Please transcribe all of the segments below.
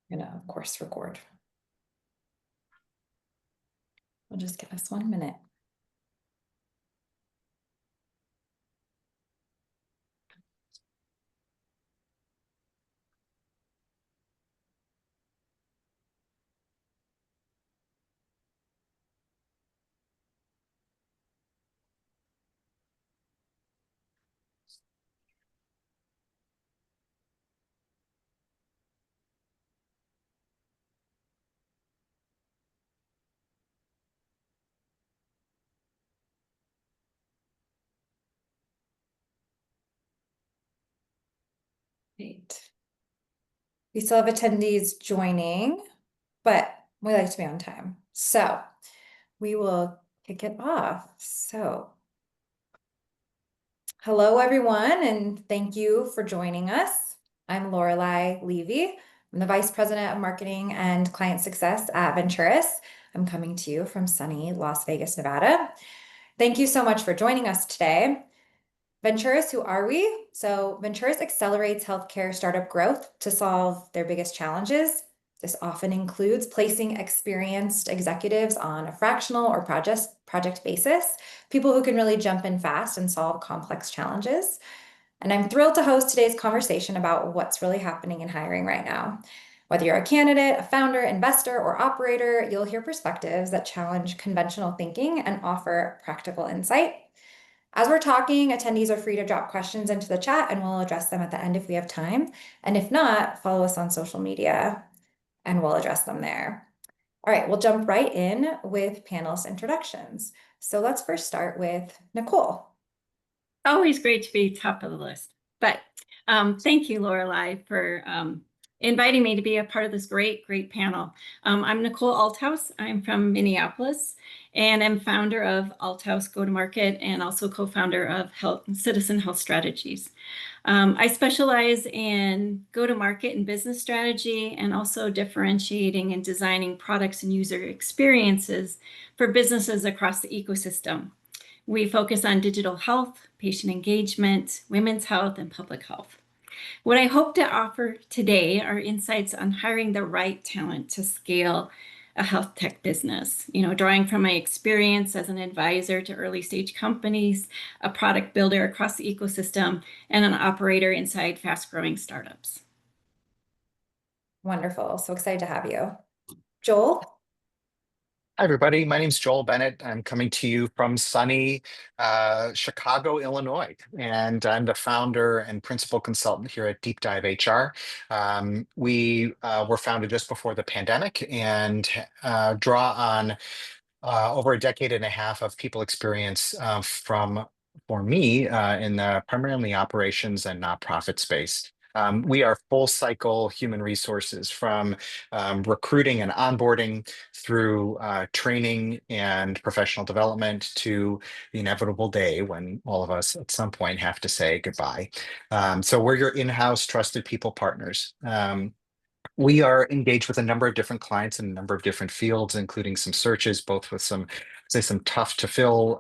I'm gonna, of course, record. We'll just give us 1 minute. Great. We still have attendees joining, but we like to be on time. So we will kick it off. So hello, everyone, and thank you for joining us. I'm Lorelei Levy. I'm the Vice President of Marketing and Client Success at Venturous. I'm coming to you from sunny Las Vegas, Nevada. Thank you so much for joining us today. Venturous, who are we? So Venturous accelerates healthcare startup growth to solve their biggest challenges. This often includes placing experienced executives on a fractional or project basis, people who can really jump in fast and solve complex challenges. And I'm thrilled to host today's conversation about what's really happening in hiring right now. Whether you're a candidate, a founder, investor, or operator, you'll hear perspectives that challenge conventional thinking and offer practical insight. As we're talking, attendees are free to drop questions into the chat and we'll address them at the end if we have time. And if not, follow us on social media and we'll address them there. All right, we'll jump right in with panelist introductions. So let's first start with Nicole. Always great to be top of the list. But thank you, Lorelei, for inviting me to be a part of this great panel. I'm Nicole Althouse. I'm from Minneapolis, and I'm founder of Althouse Go-to-Market and also co-founder of Citizen Health Strategies. I specialize in go-to-market and business strategy and also differentiating and designing products and user experiences for businesses across the ecosystem. We focus on digital health, patient engagement, women's health, and public health. What I hope to offer today are insights on hiring the right talent to scale a health tech business, drawing from my experience as an advisor to early stage companies, a product builder across the ecosystem, and an operator inside fast growing startups. Wonderful. So excited to have you. Joel? Hi, everybody. My name's Joel Bennett. I'm coming to you from sunny Chicago, Illinois, and I'm the founder and principal consultant here at Deep Dive HR. We were founded just before the pandemic and draw on over a decade and a half of people experience for me in primarily operations and nonprofit space. We are full cycle human resources from recruiting and onboarding through training and professional development to the inevitable day when all of us at some point have to say goodbye. So we're your in-house trusted people partners. We are engaged with a number of different clients in a number of different fields, including some searches, both with some tough to fill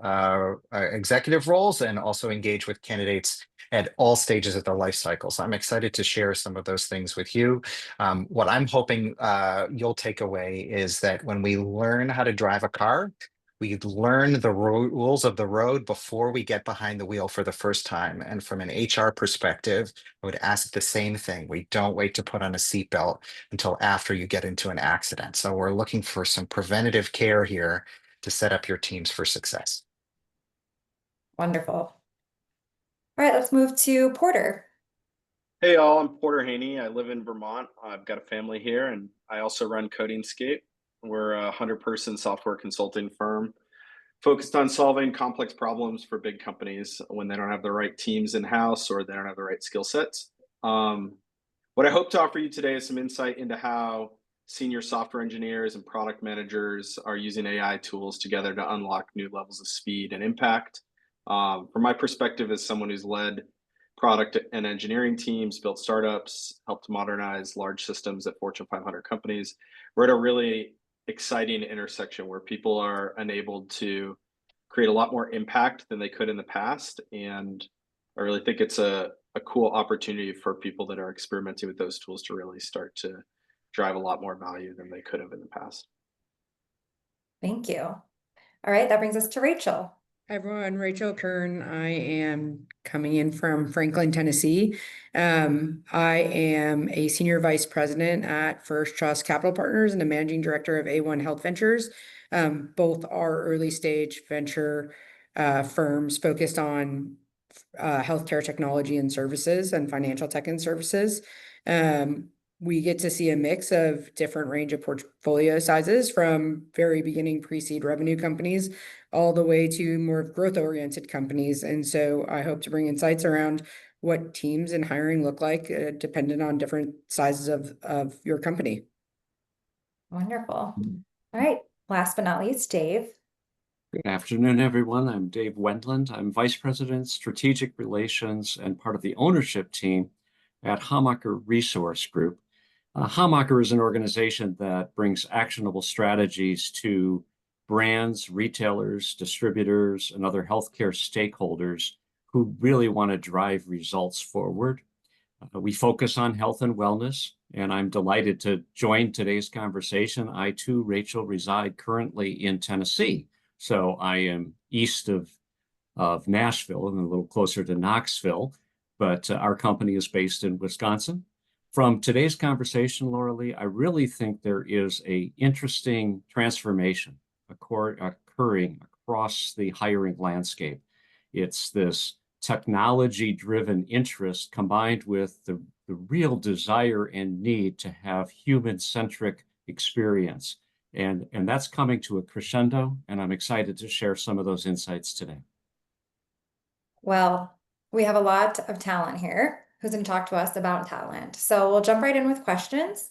executive roles and also engage with candidates at all stages of their life cycle. So I'm excited to share some of those things with you. What I'm hoping you'll take away is that when we learn how to drive a car, we learn the rules of the road before we get behind the wheel for the first time. And from an HR perspective, I would ask the same thing. We don't wait to put on a seatbelt until after you get into an accident. So we're looking for some preventative care here to set up your teams for success. Wonderful. All right, let's move to Porter. Hey all, I'm Porter Haney. I live in Vermont. I've got a family here and I also run Codingscape. We're a 100-person software consulting firm focused on solving complex problems for big companies when they don't have the right teams in-house or they don't have the right skill sets. What I hope to offer you today is some insight into how senior software engineers and product managers are using AI tools together to unlock new levels of speed and impact. From my perspective as someone who's led product and engineering teams, built startups, helped modernize large systems at Fortune 500 companies, we're at a really exciting intersection where people are enabled to create a lot more impact than they could in the past. And I really think it's a cool opportunity for people that are experimenting with those tools to really start to drive a lot more value than they could have in the past. Thank you. All right, that brings us to Rachel. Hi everyone, Rachel Kern. I am coming in from Franklin, Tennessee. I am a senior vice president at First Trust Capital Partners and a managing director of A1 Health Ventures. Both are early stage venture firms focused on healthcare technology and services and financial tech and services. We get to see a mix of different range of portfolio sizes from very beginning pre-seed revenue companies all the way to more growth-oriented companies. And so I hope to bring insights around what teams and hiring look like, dependent on different sizes of your company. Wonderful. All right, last but not least, Dave. Good afternoon, everyone. I'm Dave Wendland. I'm Vice President, Strategic Relations and part of the ownership team at Hamacher Resource Group. Hamacher is an organization that brings actionable strategies to brands, retailers, distributors, and other healthcare stakeholders who really want to drive results forward. We focus on health and wellness, and I'm delighted to join today's conversation. I too, Rachel, reside currently in Tennessee. So I am east of Nashville and a little closer to Knoxville, but our company is based in Wisconsin. From today's conversation, Laura Lee, I really think there is an interesting transformation occurring across the hiring landscape. It's this technology-driven interest combined with the real desire and need to have human-centric experience. And that's coming to a crescendo, and I'm excited to share some of those insights today. Well, we have a lot of talent here who's going to talk to us about talent. So we'll jump right in with questions.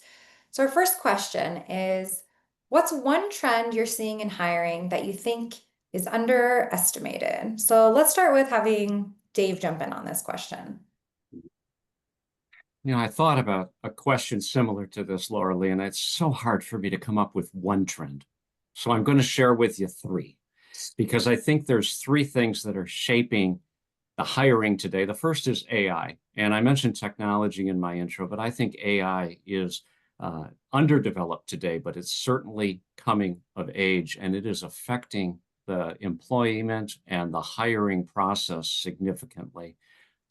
So our first question is, what's one trend you're seeing in hiring that you think is underestimated? So let's start with having Dave jump in on this question. You know, I thought about a question similar to this, Laura Lee, and it's so hard for me to come up with one trend. So I'm going to share with you three, because I think there's three things that are shaping the hiring today. The first is AI, and I mentioned technology in my intro, but I think AI is underdeveloped today, but it's certainly coming of age, and it is affecting the employment and the hiring process significantly.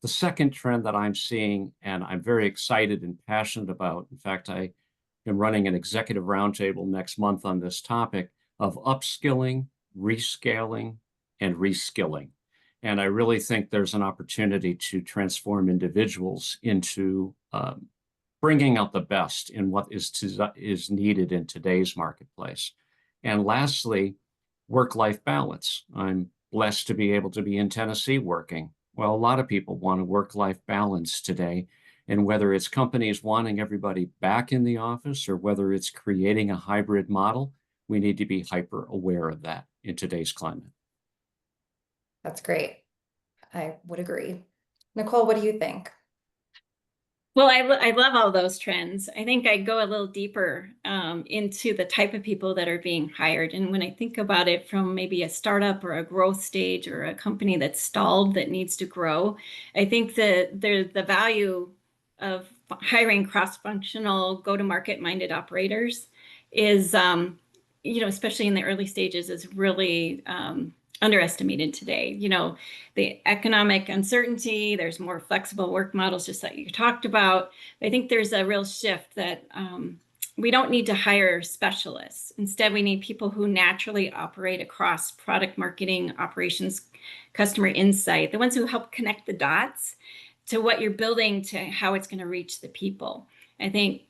The second trend that I'm seeing, and I'm very excited and passionate about, in fact, I am running an executive roundtable next month on this topic of upskilling, rescaling, and reskilling. And I really think there's an opportunity to transform individuals into bringing out the best in what is needed in today's marketplace. And lastly, work-life balance. I'm blessed to be able to be in Tennessee working. Well, a lot of people want a work-life balance today. And whether it's companies wanting everybody back in the office or whether it's creating a hybrid model, we need to be hyper aware of that in today's climate. That's great. I would agree. Nicole, what do you think? Well, I love all those trends. I think I go a little deeper into the type of people that are being hired. And when I think about it from maybe a startup or a growth stage or a company that's stalled that needs to grow, I think that the value of hiring cross-functional, go-to-market minded operators is, especially in the early stages, is really underestimated today. The economic uncertainty, there's more flexible work models, just like you talked about. I think there's a real shift that we don't need to hire specialists. Instead, we need people who naturally operate across product marketing, operations, customer insight, the ones who help connect the dots to what you're building to how it's going to reach the people. I think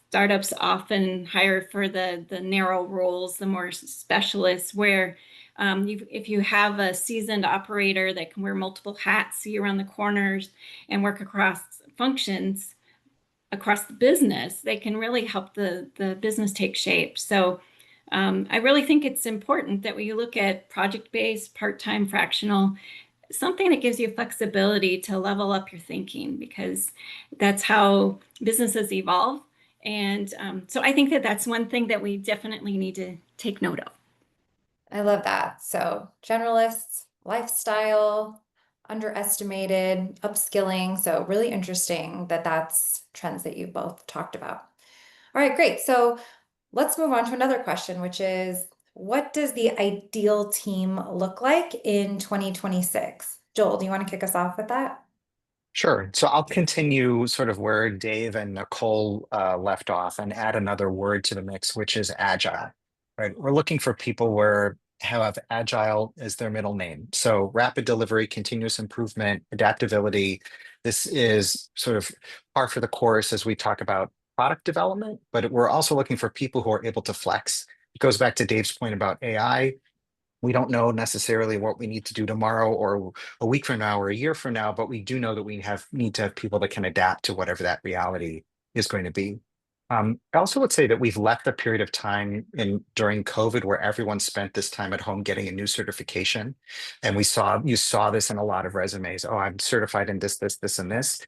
startups often hire for the narrow roles, the more specialists, where if you have a seasoned operator that can wear multiple hats, see around the corners, and work across functions across the business, they can really help the business take shape. So I really think it's important that we look at project-based, part-time, fractional, something that gives you flexibility to level up your thinking, because that's how businesses evolve. And so I think that that's one thing that we definitely need to take note of. I love that. So generalists, lifestyle, underestimated, upskilling. So really interesting that that's trends that you both talked about. All right, great. So let's move on to another question, which is, what does the ideal team look like in 2026? Joel, do you want to kick us off with that? Sure. So I'll continue sort of where Dave and Nicole left off and add another word to the mix, which is agile, right? We're looking for people where have agile as their middle name. So rapid delivery, continuous improvement, adaptability. This is sort of par for the course as we talk about product development, but we're also looking for people who are able to flex. It goes back to Dave's point about AI. We don't know necessarily what we need to do tomorrow or a week from now or a year from now, but we do know that we need to have people that can adapt to whatever that reality is going to be. I also would say that we've left a period of time in during COVID where everyone spent this time at home getting a new certification. And you saw this in a lot of resumes. Oh, I'm certified in this, and this.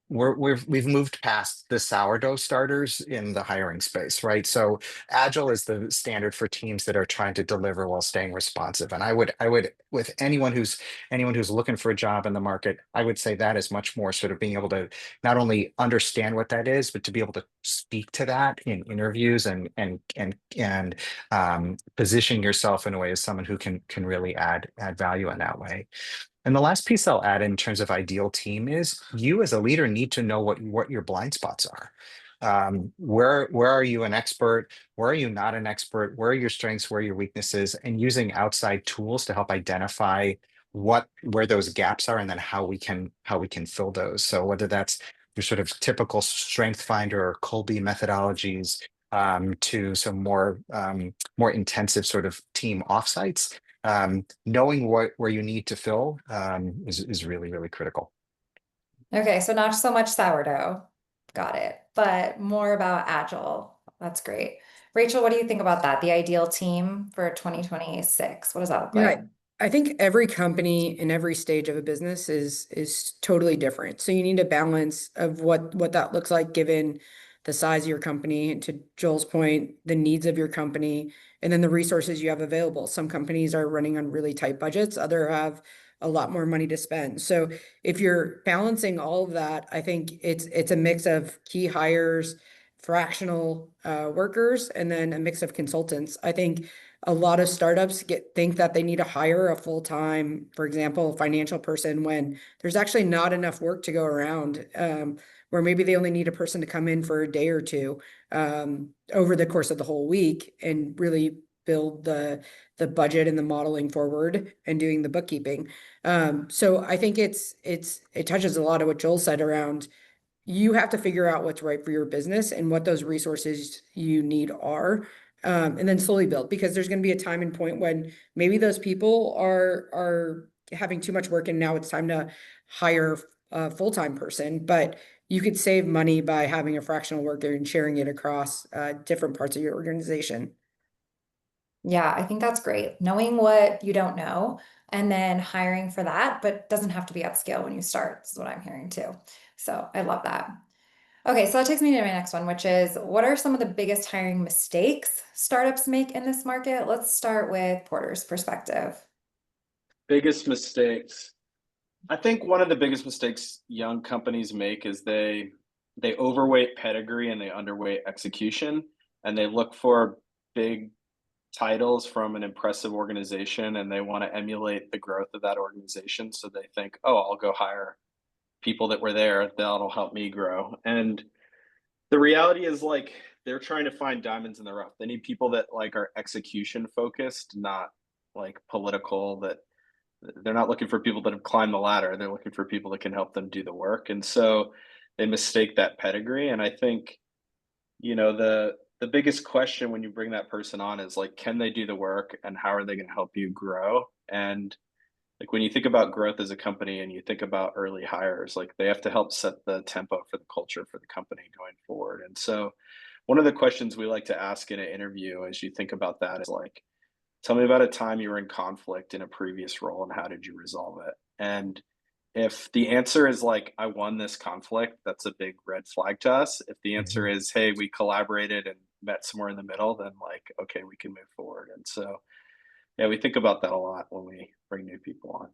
We've moved past the sourdough starters in the hiring space, right? So agile is the standard for teams that are trying to deliver while staying responsive. And I would with anyone who's looking for a job in the market, I would say that is much more sort of being able to not only understand what that is, but to be able to speak to that in interviews and position yourself in a way as someone who can really add value in that way. And the last piece I'll add in terms of ideal team is you as a leader need to know what your blind spots are. Where are you an expert? Where are you not an expert? Where are your strengths? Where are your weaknesses? And using outside tools to help identify where those gaps are and then how we can fill those. So whether that's your sort of typical strength finder or Colby methodologies to some more intensive sort of team offsites, knowing where you need to fill is really, really critical. Okay, so not so much sourdough. Got it. But more about agile. That's great. Rachel, what do you think about that? The ideal team for 2026. What does that look Yeah, like? I think every company in every stage of a business is totally different. So you need a balance of what that looks like given the size of your company, and to Joel's point, the needs of your company, and then the resources you have available. Some companies are running on really tight budgets, other have a lot more money to spend. So if you're balancing all of that, I think it's a mix of key hires, fractional workers, and then a mix of consultants. I think a lot of startups think that they need to hire a full-time, for example, financial person when there's actually not enough work to go around, where maybe they only need a person to come in for a day or two over the course of the whole week and really build the budget and the modeling forward and doing the bookkeeping. So I think it touches a lot of what Joel said around you have to figure out what's right for your business and what those resources you need are, and then slowly build, because there's going to be a time and point when maybe those people are having too much work and now it's time to hire a full-time person, but you could save money by having a fractional worker and sharing it across different parts of your organization. Yeah, I think that's great. Knowing what you don't know and then hiring for that, but doesn't have to be at scale when you start, is what I'm hearing too. So I love that. Okay, so that takes me to my next one, which is what are some of the biggest hiring mistakes startups make in this market? Let's start with Porter's perspective. Biggest mistakes. I think one of the biggest mistakes young companies make is they overweight pedigree and they underweight execution, and they look for big titles from an impressive organization and they want to emulate the growth of that organization. So they think, oh, I'll go hire people that were there that'll help me grow. And the reality is like they're trying to find diamonds in the rough. They need people that like are execution focused, not like political. That they're not looking for people that have climbed the ladder. They're looking for people that can help them do the work. And so they mistake that pedigree. And I think, the biggest question when you bring that person on is like, can they do the work and how are they going to help you grow? And like when you think about growth as a company and you think about early hires, like they have to help set the tempo for the culture for the company going forward. And so one of the questions we like to ask in an interview as you think about that is like, tell me about a time you were in conflict in a previous role and how did you resolve it? And if the answer is like, I won this conflict, that's a big red flag to us. If the answer Mhm. is, hey, we collaborated and met somewhere in the middle, then like, okay, we can move forward. And so, yeah, we think about that a lot when we bring new people on.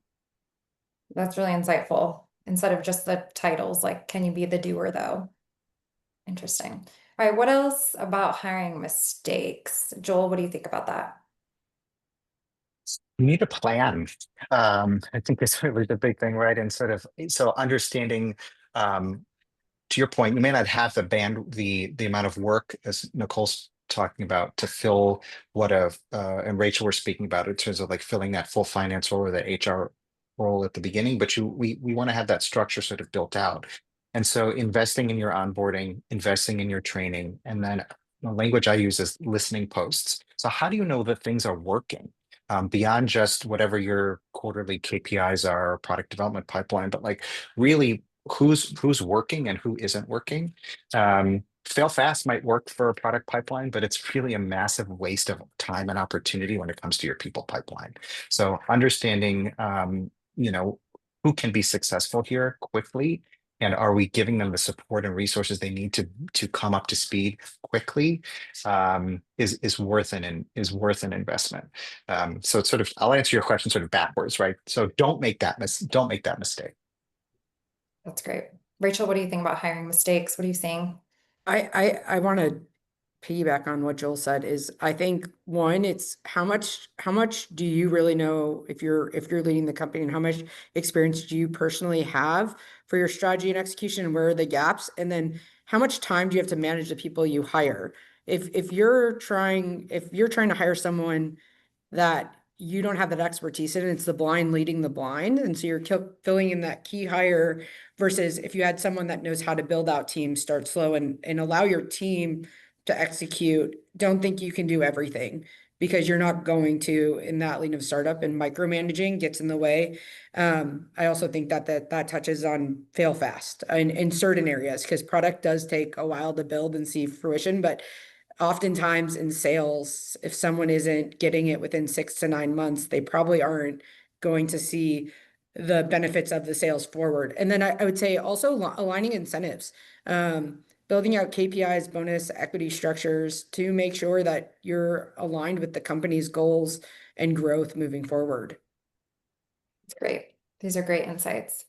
That's really insightful. Instead of just the titles, like, can you be the doer though? Interesting. All right, what else about hiring mistakes? Joel, what do you think about that? You need a plan. I think it's really the big thing, right? And sort of so understanding, to your point, you may not have the amount of work as Nicole's talking about to fill what and Rachel were speaking about in terms of like filling that full finance role or the HR role at the beginning, but we want to have that structure sort of built out. And so investing in your onboarding, investing in your training, and then the language I use is listening posts. So how do you know that things are working? Beyond just whatever your quarterly KPIs are, or product development pipeline, but like really who's working and who isn't working. Fail fast might work for a product pipeline, but it's really a massive waste of time and opportunity when it comes to your people pipeline. So understanding, who can be successful here quickly, and are we giving them the support and resources they need to come up to speed quickly, is worth an investment. So it's sort of, I'll answer your question sort of backwards, right? So don't make that mistake. That's great. Rachel, what do you think about hiring mistakes? What are you seeing? I want to piggyback on what Joel said. Is I think one, it's how much do you really know if you're leading the company, and how much experience do you personally have for your strategy and execution, and where are the gaps? And then how much time do you have to manage the people you hire? If you're trying to hire someone that you don't have that expertise in, it's the blind leading the blind. And so you're filling in that key hire, versus if you had someone that knows how to build out teams, start slow and allow your team to execute. Don't think you can do everything, because you're not going to in that lean of startup, and micromanaging gets in the way. I also think that touches on fail fast in certain areas, because product does take a while to build and see fruition. But oftentimes in sales, if someone isn't getting it within 6 to 9 months, they probably aren't going to see the benefits of the sales forward. And then I would say also aligning incentives, building out KPIs, bonus, equity structures to make sure that you're aligned with the company's goals and growth moving forward. That's great. These are great insights.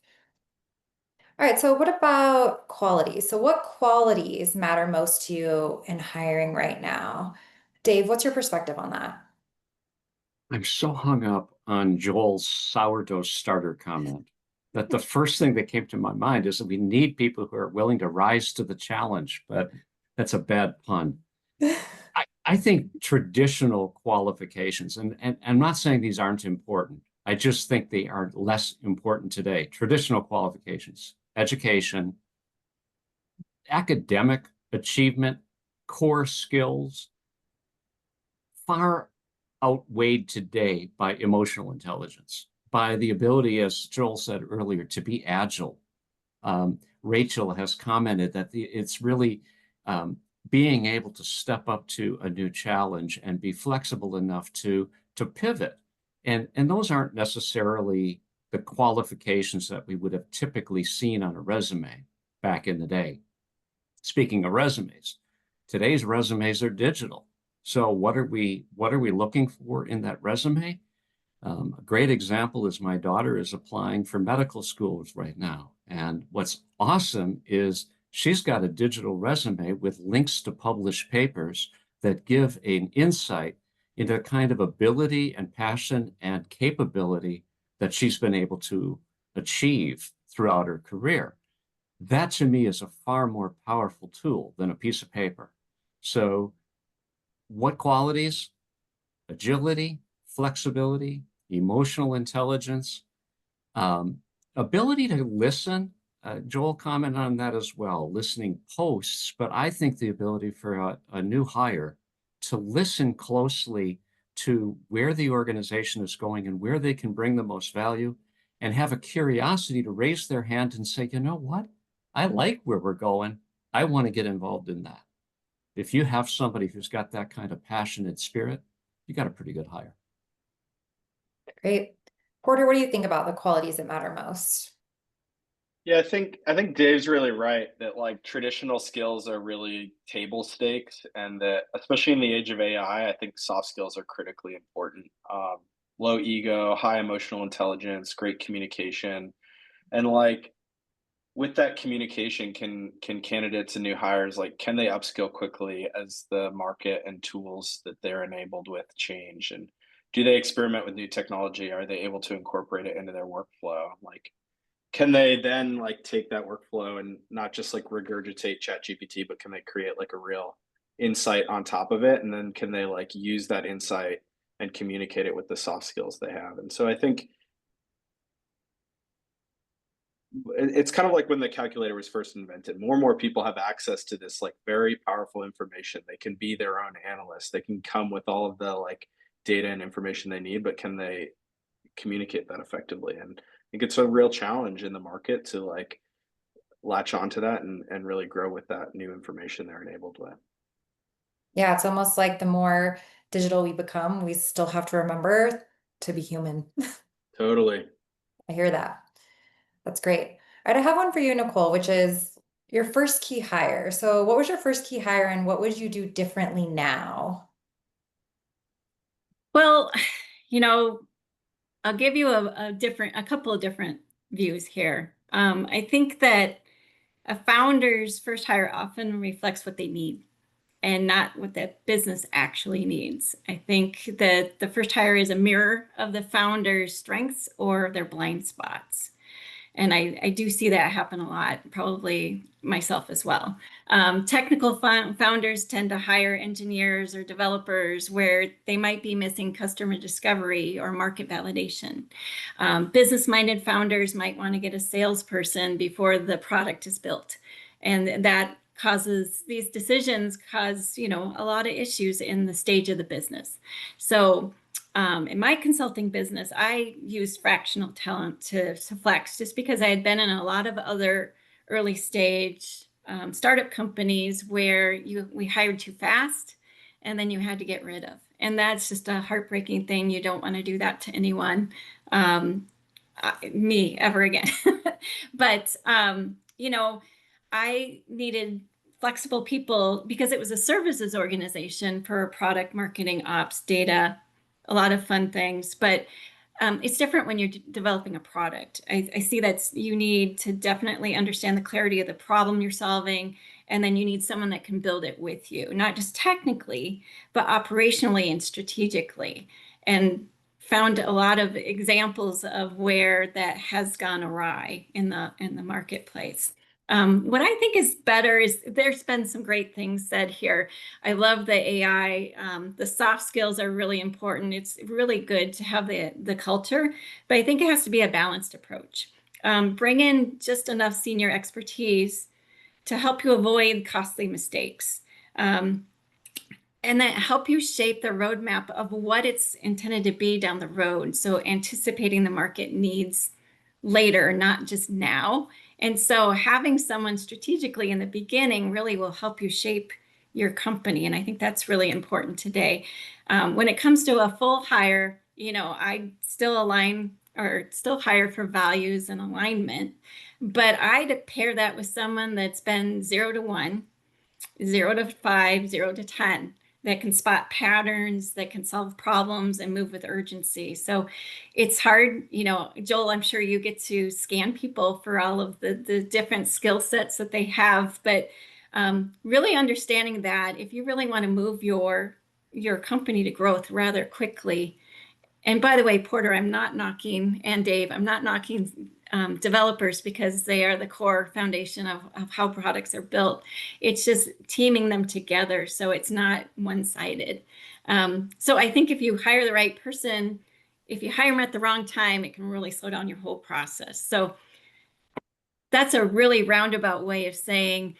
All right, so what about quality? So what qualities matter most to you in hiring right now? Dave, what's your perspective on that? I'm so hung up on Joel's sourdough starter comment that the first thing that came to my mind is that we need people who are willing to rise to the challenge, but that's a bad pun. I think traditional qualifications, and I'm not saying these aren't important. I just think they are less important today. Traditional qualifications, education, academic achievement, core skills, far outweighed today by emotional intelligence, by the ability, as Joel said earlier, to be agile. Rachel has commented that it's really being able to step up to a new challenge and be flexible enough to pivot. And those aren't necessarily the qualifications that we would have typically seen on a resume back in the day. Speaking of resumes, today's resumes are digital. So what are we looking for in that resume? A great example is my daughter is applying for medical schools right now. And what's awesome is she's got a digital resume with links to published papers that give an insight into the kind of ability and passion and capability that she's been able to achieve throughout her career. That to me is a far more powerful tool than a piece of paper. So what qualities? Agility, flexibility, emotional intelligence, ability to listen. Joel commented on that as well, listening posts, but I think the ability for a new hire to listen closely to where the organization is going and where they can bring the most value, and have a curiosity to raise their hand and say, you know what? I like where we're going. I want to get involved in that. If you have somebody who's got that kind of passionate spirit, you got a pretty good hire. Great. Porter, what do you think about the qualities that matter most? Yeah, I think Dave's really right that like traditional skills are really table stakes, and that especially in the age of AI, I think soft skills are critically important. Low ego, high emotional intelligence, great communication, and like with that communication, can candidates and new hires, like, can they upskill quickly as the market and tools that they're enabled with change? And do they experiment with new technology? Are they able to incorporate it into their workflow? Like, can they then like take that workflow and not just like regurgitate ChatGPT, but can they create like a real insight on top of it? And then can they like use that insight and communicate it with the soft skills they have? And so I think it's kind of like when the calculator was first invented. More and more people have access to this like very powerful information. They can be their own analyst. They can come with all of the like data and information they need, but can they communicate that effectively? And I think it's a real challenge in the market to like latch onto that and really grow with that new information they're enabled with. Yeah, it's almost like the more digital we become, we still have to remember to be human. Totally. I hear that. That's great. All right, I have one for you, Nicole, which is your first key hire. So what was your first key hire and what would you do differently now? Well, you know, I'll give you a couple of different views here. I think that a founder's first hire often reflects what they need and not what the business actually needs. I think that the first hire is a mirror of the founder's strengths or their blind spots. And I do see that happen a lot, probably myself as well. Technical founders tend to hire engineers or developers where they might be missing customer discovery or market validation. Business-minded founders might want to get a salesperson before the product is built. And that causes, these decisions cause, a lot of issues in the stage of the business. So in my consulting business, I used fractional talent to flex just because I had been in a lot of other early stage startup companies where we hired too fast and then you had to get rid of. And that's just a heartbreaking thing. You don't want to do that to anyone, me ever again. But, I needed flexible people because it was a services organization for product marketing, ops, data, a lot of fun things, but it's different when you're developing a product. I see that you need to definitely understand the clarity of the problem you're solving, and then you need someone that can build it with you, not just technically, but operationally and strategically. And found a lot of examples of where that has gone awry in the marketplace. What I think is better is there's been some great things said here. I love the AI. The soft skills are really important. It's really good to have the culture, but I think it has to be a balanced approach. Bring in just enough senior expertise to help you avoid costly mistakes. And then help you shape the roadmap of what it's intended to be down the road. So anticipating the market needs later, not just now. And so having someone strategically in the beginning really will help you shape your company. And I think that's really important today. When it comes to a full hire, I still align or still hire for values and alignment, but I'd pair that with someone that's been 0 to 1, 0 to 5, 0 to 10, that can spot patterns, that can solve problems and move with urgency. So it's hard, Joel, I'm sure you get to scan people for all of the different skill sets that they have, but really understanding that if you really want to move your company to growth rather quickly. And by the way, Porter, I'm not knocking, and Dave, I'm not knocking developers because they are the core foundation of how products are built. It's just teaming them together so it's not one-sided. So I think if you hire the right person, if you hire them at the wrong time, it can really slow down your whole process. So that's a really roundabout way of saying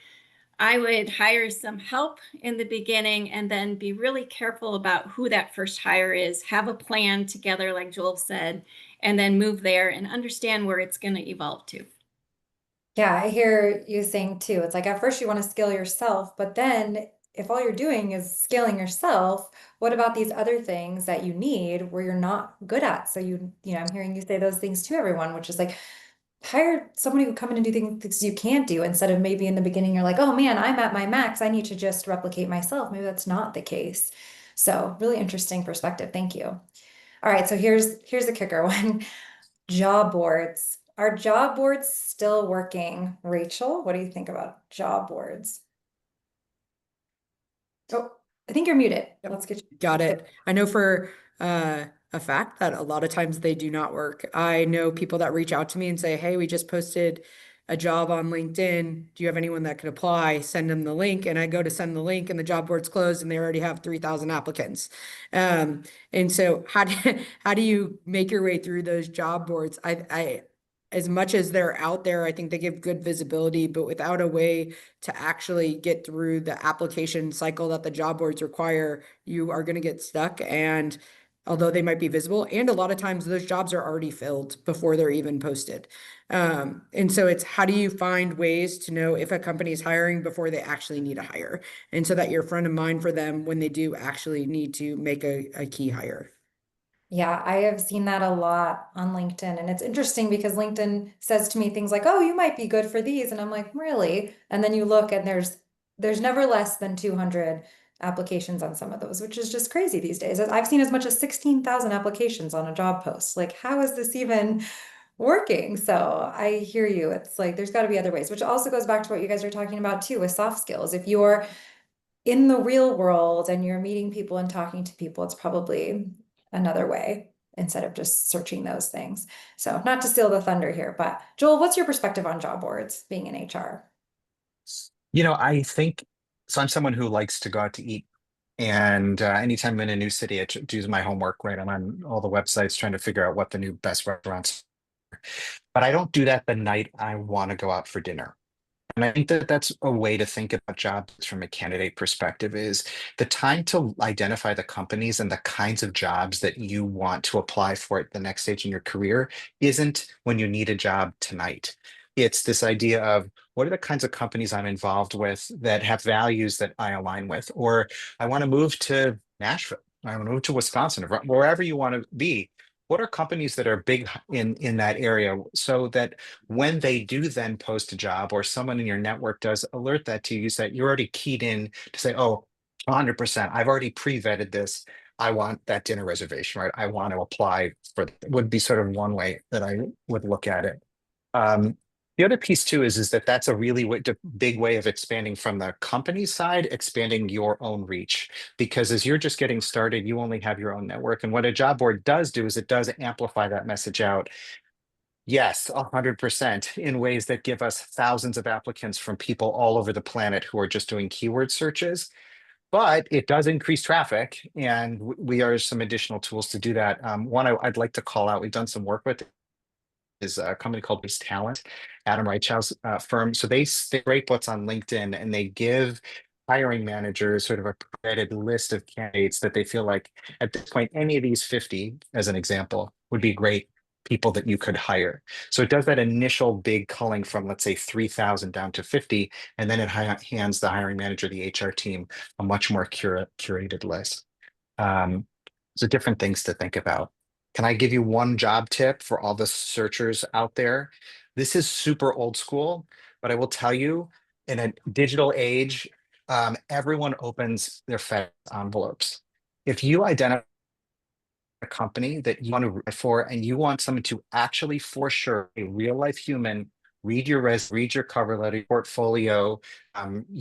I would hire some help in the beginning and then be really careful about who that first hire is, have a plan together, like Joel said, and then move there and understand where it's going to evolve to. Yeah, I hear you saying too. It's like at first you want to scale yourself, but then if all you're doing is scaling yourself, what about these other things that you need where you're not good at? So I'm hearing you say those things to everyone, which is like hire somebody who come in and do things you can't do instead of maybe in the beginning you're like, oh man, I'm at my max. I need to just replicate myself. Maybe that's not the case. So really interesting perspective. Thank you. All right, so here's the kicker one. Job boards Are job boards still working? Rachel, what do you think about job boards? Oh, I think you're muted. Yep. Let's get you. Got it. I know for a fact that a lot of times they do not work. I know people that reach out to me and say, hey, we just posted a job on LinkedIn. Do you have anyone that could apply? Send them the link. And I go to send the link and the job board's closed and they already have 3,000 applicants. And so how do you make your way through those job boards? As much as they're out there, I think they give good visibility, but without a way to actually get through the application cycle that the job boards require, you are going to get stuck. And although they might be visible, and a lot of times those jobs are already filled before they're even posted. And so it's how do you find ways to know if a company is hiring before they actually need a hire? And so that you're front of mind for them when they do actually need to make a key hire. Yeah, I have seen that a lot on LinkedIn. And it's interesting because LinkedIn says to me things like, oh, you might be good for these. And I'm like, really? And then you look and there's never less than 200 applications on some of those, which is just crazy these days. I've seen as much as 16,000 applications on a job post. Like, how is this even working? So I hear you. It's like there's got to be other ways, which also goes back to what you guys are talking about too with soft skills. If you're in the real world and you're meeting people and talking to people, it's probably another way instead of just searching those things. So not to steal the thunder here, but Joel, what's your perspective on job boards being in HR? I think so. I'm someone who likes to go out to eat. And anytime I'm in a new city, I do my homework, right? I'm on all the websites trying to figure out what the new best restaurants. But I don't do that the night I want to go out for dinner. And I think that that's a way to think about jobs from a candidate perspective is the time to identify the companies and the kinds of jobs that you want to apply for at the next stage in your career isn't when you need a job tonight. It's this idea of what are the kinds of companies I'm involved with that have values that I align with, or I want to move to Nashville, I want to move to Wisconsin, or wherever you want to be. What are companies that are big in that area so that when they do then post a job or someone in your network does alert that to you, so that you're already keyed in to say, oh, 100%, I've already pre-vetted this. I want that dinner reservation, right? I want to apply for would be sort of one way that I would look at it. The other piece too is that that's a really big way of expanding from the company side, expanding your own reach. Because as you're just getting started, you only have your own network. And what a job board does do is it does amplify that message out. Yes, 100% in ways that give us thousands of applicants from people all over the planet who are just doing keyword searches. But it does increase traffic, and we are some additional tools to do that. One I'd like to call out, we've done some work with is a company called Base Talent, Adam Reichau's firm. So they rate what's on LinkedIn and they give hiring managers sort of a curated list of candidates that they feel like at this point, any of these 50, as an example, would be great people that you could hire. So it does that initial big culling from, let's say, 3,000 down to 50, and then it hands the hiring manager, the HR team, a much more curated list. Um, so different things to think about. Can I give you one job tip for all the searchers out there? This is super old school, but I will tell you, in a digital age, everyone opens their FedEx envelopes. If you identify a company that you want to write for and you want someone to actually, for sure, a real life human, read your read your cover letter, your portfolio.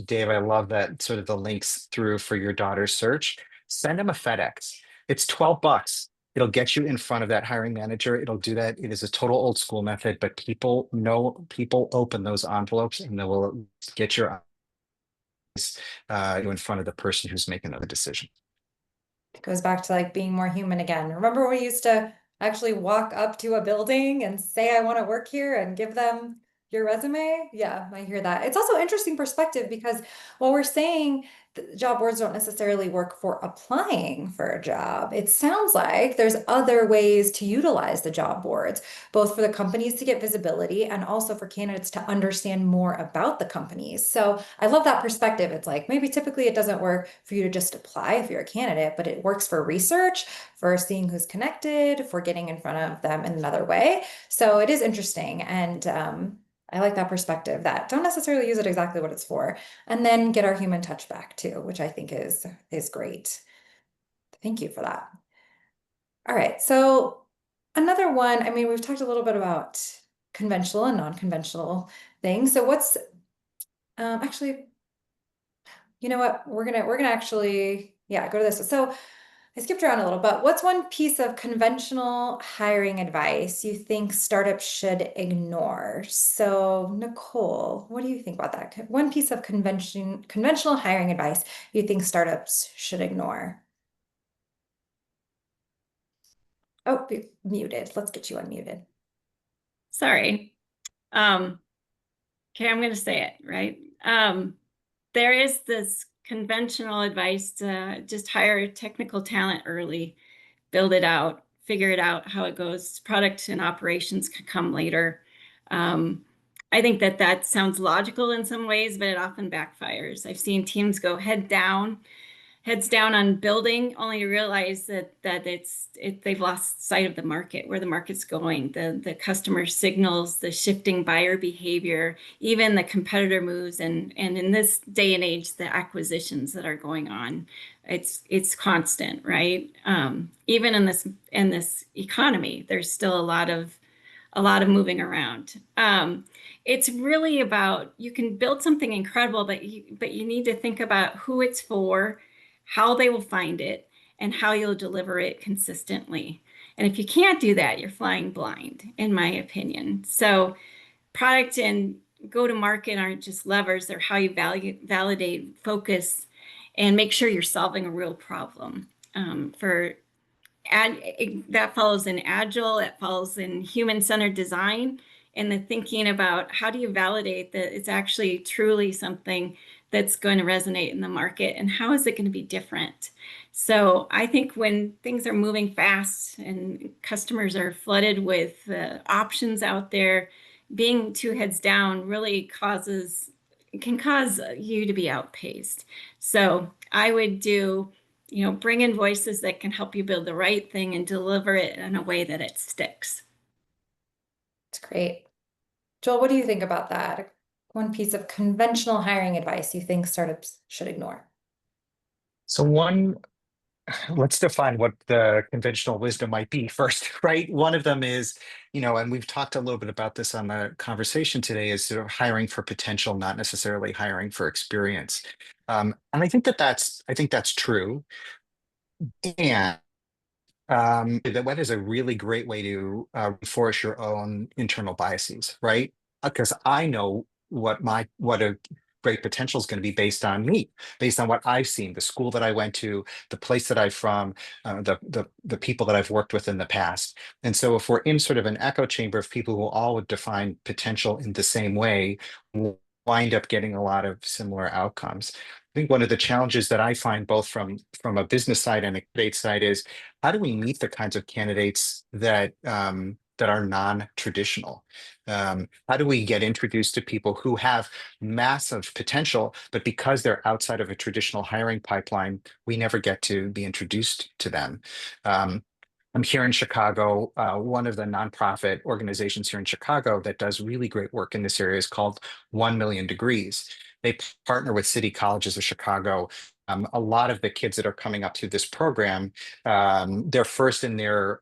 Dave, I love that sort of the links through for your daughter's search. Send them a FedEx. It's $12. It'll get you in front of that hiring manager. It'll do that. It is a total old school method, but people open those envelopes and they will get your eyes in front of the person who's making the decision. It goes back to like being more human again. Remember when we used to actually walk up to a building and say, I want to work here and give them your resume? Yeah, I hear that. It's also interesting perspective because while we're saying job boards don't necessarily work for applying for a job, it sounds like there's other ways to utilize the job boards, both for the companies to get visibility and also for candidates to understand more about the companies. So I love that perspective. It's like maybe typically it doesn't work for you to just apply if you're a candidate, but it works for research, for seeing who's connected, for getting in front of them in another way. So it is interesting. And I like that perspective that don't necessarily use it exactly what it's for, and then get our human touch back too, which I think is great. Thank you for that. All right, so another one, I mean, we've talked a little bit about conventional and non-conventional things. So what's actually, you know what? We're gonna actually, yeah, go to this. So I skipped around a little, but what's one piece of conventional hiring advice you think startups should ignore? So Nicole, what do you think about that? One piece of conventional hiring advice you think startups should ignore? Oh, you're muted. Let's get you unmuted. Sorry. Okay, I'm going to say it, right? There is this conventional advice to just hire technical talent early, build it out, figure it out how it goes. Product and operations can come later. I think that sounds logical in some ways, but it often backfires. I've seen teams go heads down on building, only to realize that they've lost sight of the market, where the market's going, the customer signals, the shifting buyer behavior, even the competitor moves, and in this day and age, the acquisitions that are going on. It's constant, right? Even in this economy, there's still a lot of moving around. It's really about, you can build something incredible, but you need to think about who it's for, how they will find it, and how you'll deliver it consistently. And if you can't do that, you're flying blind, in my opinion. So product and go to market aren't just levers, they're how you validate, focus, and make sure you're solving a real problem. That follows in agile, it follows in human-centered design, and the thinking about how do you validate that it's actually truly something that's going to resonate in the market, and how is it going to be different? So I think when things are moving fast and customers are flooded with options out there, being two heads down really can cause you to be outpaced. So I would bring in voices that can help you build the right thing and deliver it in a way that it sticks. That's great. Joel, what do you think about that? One piece of conventional hiring advice you think startups should ignore? So let's define what the conventional wisdom might be first, right? One of them is, and we've talked a little bit about this on the conversation today, is sort of hiring for potential, not necessarily hiring for experience. And I think that's true. And that is a really great way to reinforce your own internal biases, right? Because I know what a great potential is going to be based on me, based on what I've seen, the school that I went to, the place that I'm from, the people that I've worked with in the past. And so if we're in sort of an echo chamber of people who all would define potential in the same way, we'll wind up getting a lot of similar outcomes. I think one of the challenges that I find both from a business side and a candidate side is how do we meet the kinds of candidates that are non-traditional? How do we get introduced to people who have massive potential, but because they're outside of a traditional hiring pipeline, we never get to be introduced to them? I'm here in Chicago. One of the nonprofit organizations here in Chicago that does really great work in this area is called 1 Million Degrees. They partner with city colleges of Chicago. A lot of the kids that are coming up through this program, they're first in their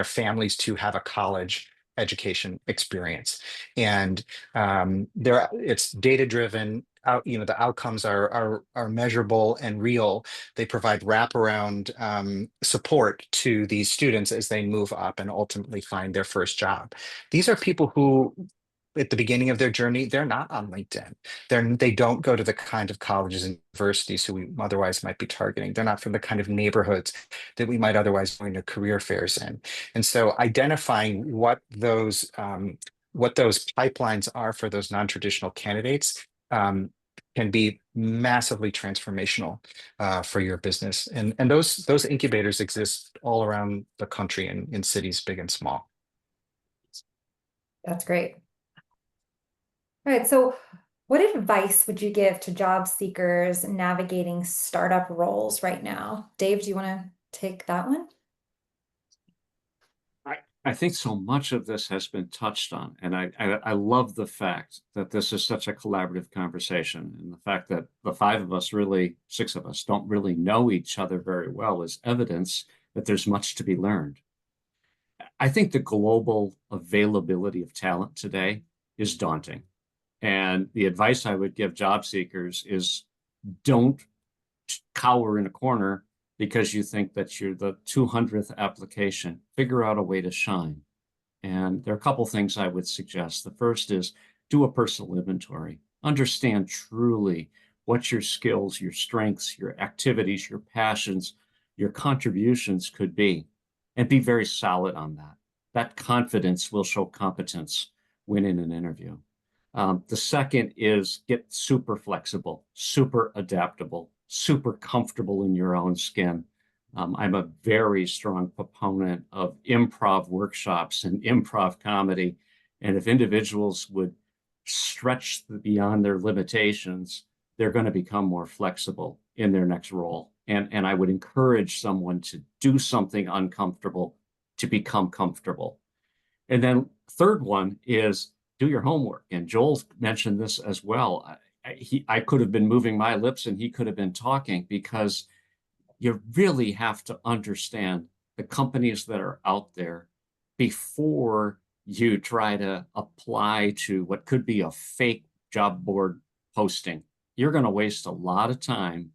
families to have a college education experience, and it's data driven. The outcomes are measurable and real. They provide wraparound support to these students as they move up and ultimately find their first job. These are people who, at the beginning of their journey, they're not on LinkedIn. They don't go to the kind of colleges and universities who we otherwise might be targeting. They're not from the kind of neighborhoods that we might otherwise go into career fairs in. And so identifying what those pipelines are for those non-traditional candidates can be massively transformational for your business. And those incubators exist all around the country in cities big and small. That's great. All right, so what advice would you give to job seekers navigating startup roles right now? Dave, do you want to take that one? I think so much of this has been touched on, and I love the fact that this is such a collaborative conversation, and the fact that the six of us, don't really know each other very well is evidence that there's much to be learned. I think the global availability of talent today is daunting. And the advice I would give job seekers is don't cower in a corner because you think that you're the 200th application. Figure out a way to shine. And there are a couple things I would suggest. The first is do a personal inventory. Understand truly what your skills, your strengths, your activities, your passions, your contributions could be, and be very solid on that. That confidence will show competence when in an interview. The second is get super flexible, super adaptable, super comfortable in your own skin. I'm a very strong proponent of improv workshops and improv comedy. And if individuals would stretch beyond their limitations, they're going to become more flexible in their next role. And I would encourage someone to do something uncomfortable to become comfortable. And then third one is do your homework. And Joel mentioned this as well. I could have been moving my lips and he could have been talking, because you really have to understand the companies that are out there before you try to apply to what could be a fake job board posting. You're going to waste a lot of time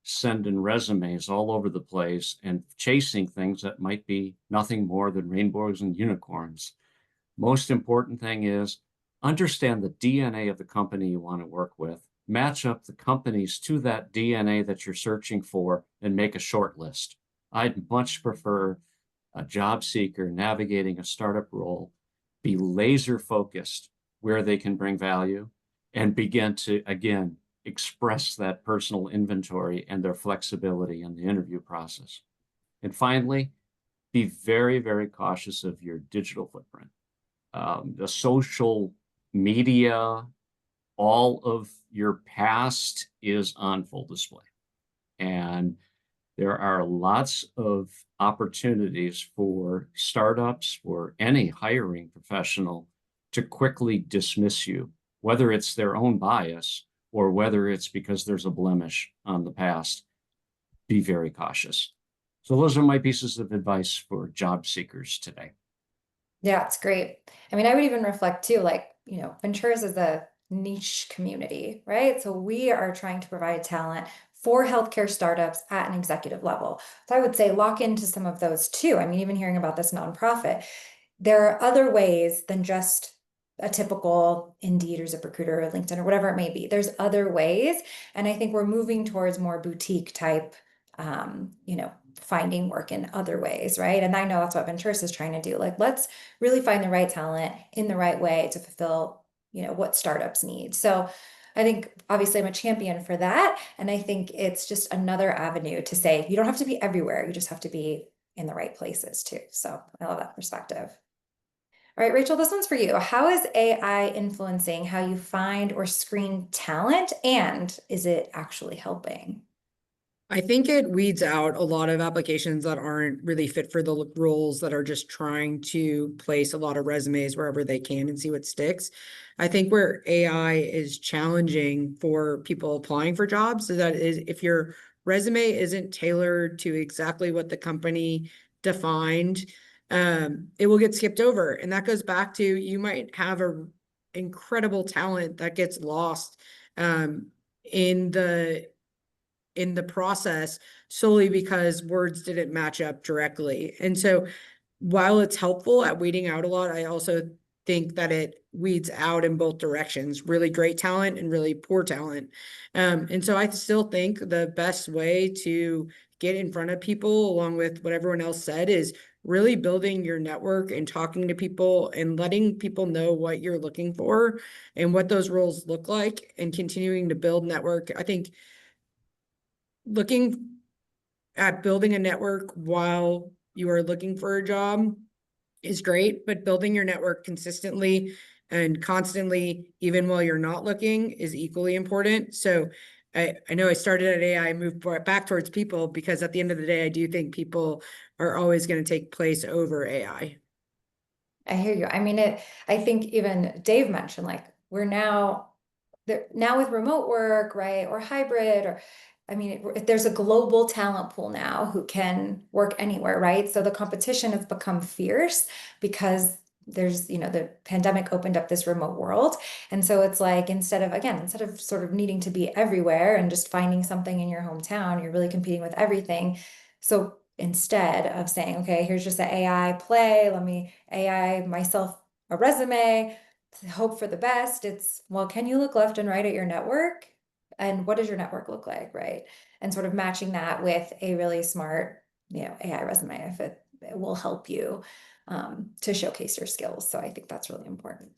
sending resumes all over the place and chasing things that might be nothing more than rainbows and unicorns. Most important thing is understand the DNA of the company you want to work with, match up the companies to that DNA that you're searching for, and make a short list. I'd much prefer a job seeker navigating a startup role be laser focused where they can bring value and begin to, again, express that personal inventory and their flexibility in the interview process. And finally, be very, very cautious of your digital footprint. The social media, all of your past is on full display. And there are lots of opportunities for startups, for any hiring professional, to quickly dismiss you, whether it's their own bias or whether it's because there's a blemish on the past. Be very cautious. So those are my pieces of advice for job seekers today. Yeah, it's great. I mean, I would even reflect too, like, Venturous is a niche community, right? So we are trying to provide talent for healthcare startups at an executive level. So I would say lock into some of those too. I mean, even hearing about this nonprofit, there are other ways than just a typical Indeed or ZipRecruiter or LinkedIn or whatever it may be. There's other ways. And I think we're moving towards more boutique type, finding work in other ways, right? And I know that's what Venturous is trying to do. Like, let's really find the right talent in the right way to fulfill, what startups need. So I think obviously I'm a champion for that. And I think it's just another avenue to say, you don't have to be everywhere. You just have to be in the right places too. So I love that perspective. All right, Rachel, this one's for you. How is AI influencing how you find or screen talent? And is it actually helping? I think it weeds out a lot of applications that aren't really fit for the roles, that are just trying to place a lot of resumes wherever they can and see what sticks. I think where AI is challenging for people applying for jobs is that if your resume isn't tailored to exactly what the company defined, it will get skipped over. And that goes back to, you might have a incredible talent that gets lost in the process, solely because words didn't match up directly. And so while it's helpful at weeding out a lot, I also think that it weeds out in both directions, really great talent and really poor talent. And so I still think the best way to get in front of people, along with what everyone else said, is really building your network and talking to people and letting people know what you're looking for and what those roles look like, and continuing to build network. I think looking at building a network while you are looking for a job is great, but building your network consistently and constantly, even while you're not looking, is equally important. So I know I started at AI, moved back towards people, because at the end of the day, I do think people are always going to take place over AI. I hear you. I mean, I think even Dave mentioned, like, we're now there now with remote work, right? Or hybrid, or I mean, there's a global talent pool now who can work anywhere, right? So the competition has become fierce because there's, the pandemic opened up this remote world. And so it's like, instead of sort of needing to be everywhere and just finding something in your hometown, you're really competing with everything. So instead of saying, okay, here's just an AI play, let me AI myself a resume, hope for the best. It's, well, can you look left and right at your network? And what does your network look like, right? And sort of matching that with a really smart, AI resume, if it will help you to showcase your skills. So I think that's really important.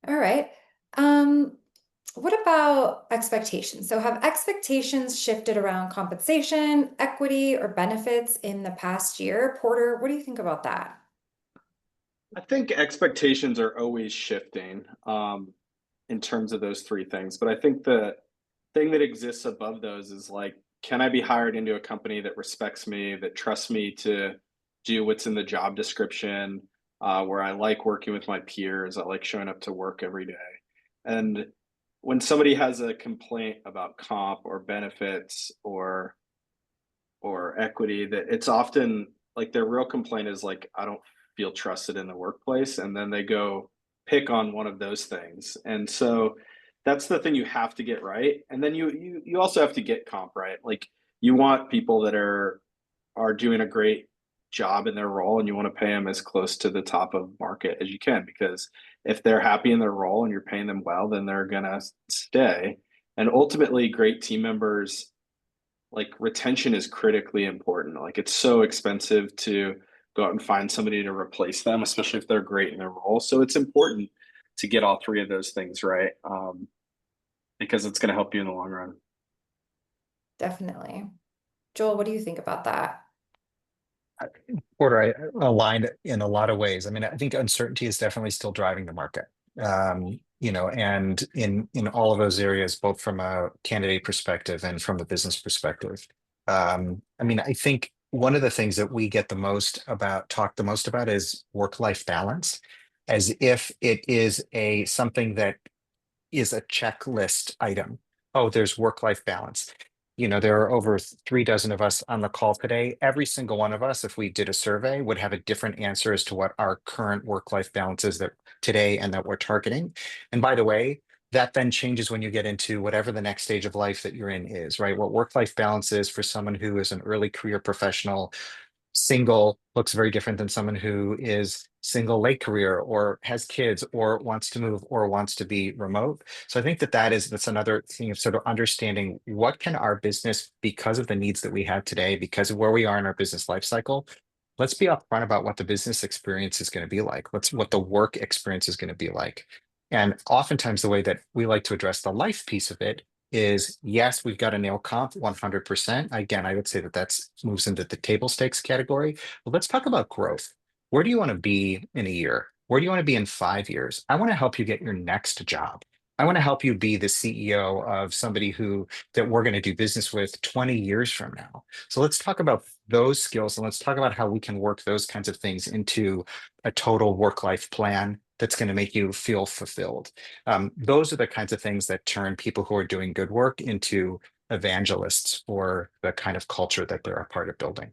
All right. What about expectations? So have expectations shifted around compensation, equity, or benefits in the past year? Porter, what do you think about that? I think expectations are always shifting in terms of those three things. But I think the thing that exists above those is like, can I be hired into a company that respects me, that trusts me to do what's in the job description, where I like working with my peers, I like showing up to work every day. And when somebody has a complaint about comp or benefits or equity, that it's often like their real complaint is like, I don't feel trusted in the workplace, and then they go pick on one of those things. And so that's the thing you have to get right. And then you also have to get comp right. Like, you want people that are doing a great job in their role, and you want to pay them as close to the top of market as you can, because if they're happy in their role and you're paying them well, then they're gonna stay. And ultimately, great team members, like, retention is critically important. Like, it's so expensive to go out and find somebody to replace them, especially if they're great in their role. So it's important to get all three of those things right, because it's going to help you in the long run. Definitely. Joel, what do you think about that? Porter, I aligned in a lot of ways. I mean, I think uncertainty is definitely still driving the market. And in all of those areas, both from a candidate perspective and from a business perspective. I mean, I think one of the things that we get talk the most about is work-life balance, as if it is something that is a checklist item. Oh, there's work-life balance. There are over 3 dozen of us on the call today. Every single one of us, if we did a survey, would have a different answer as to what our current work-life balance is that today and that we're targeting. And by the way, that then changes when you get into whatever the next stage of life that you're in is, right? What work-life balance is for someone who is an early career professional single looks very different than someone who is single late career or has kids or wants to move or wants to be remote. So I think that's another thing of sort of understanding what can our business, because of the needs that we have today, because of where we are in our business life cycle, let's be upfront about what the business experience is going to be like. What the work experience is going to be like. And oftentimes the way that we like to address the life piece of it is, yes, we've got to nail comp 100%. Again, I would say that moves into the table stakes category. But let's talk about growth. Where do you want to be in a year? Where do you want to be in 5 years? I want to help you get your next job. I want to help you be the CEO of somebody that we're going to do business with 20 years from now. So let's talk about those skills, and let's talk about how we can work those kinds of things into a total work-life plan that's going to make you feel fulfilled. Those are the kinds of things that turn people who are doing good work into evangelists for the kind of culture that they're a part of building.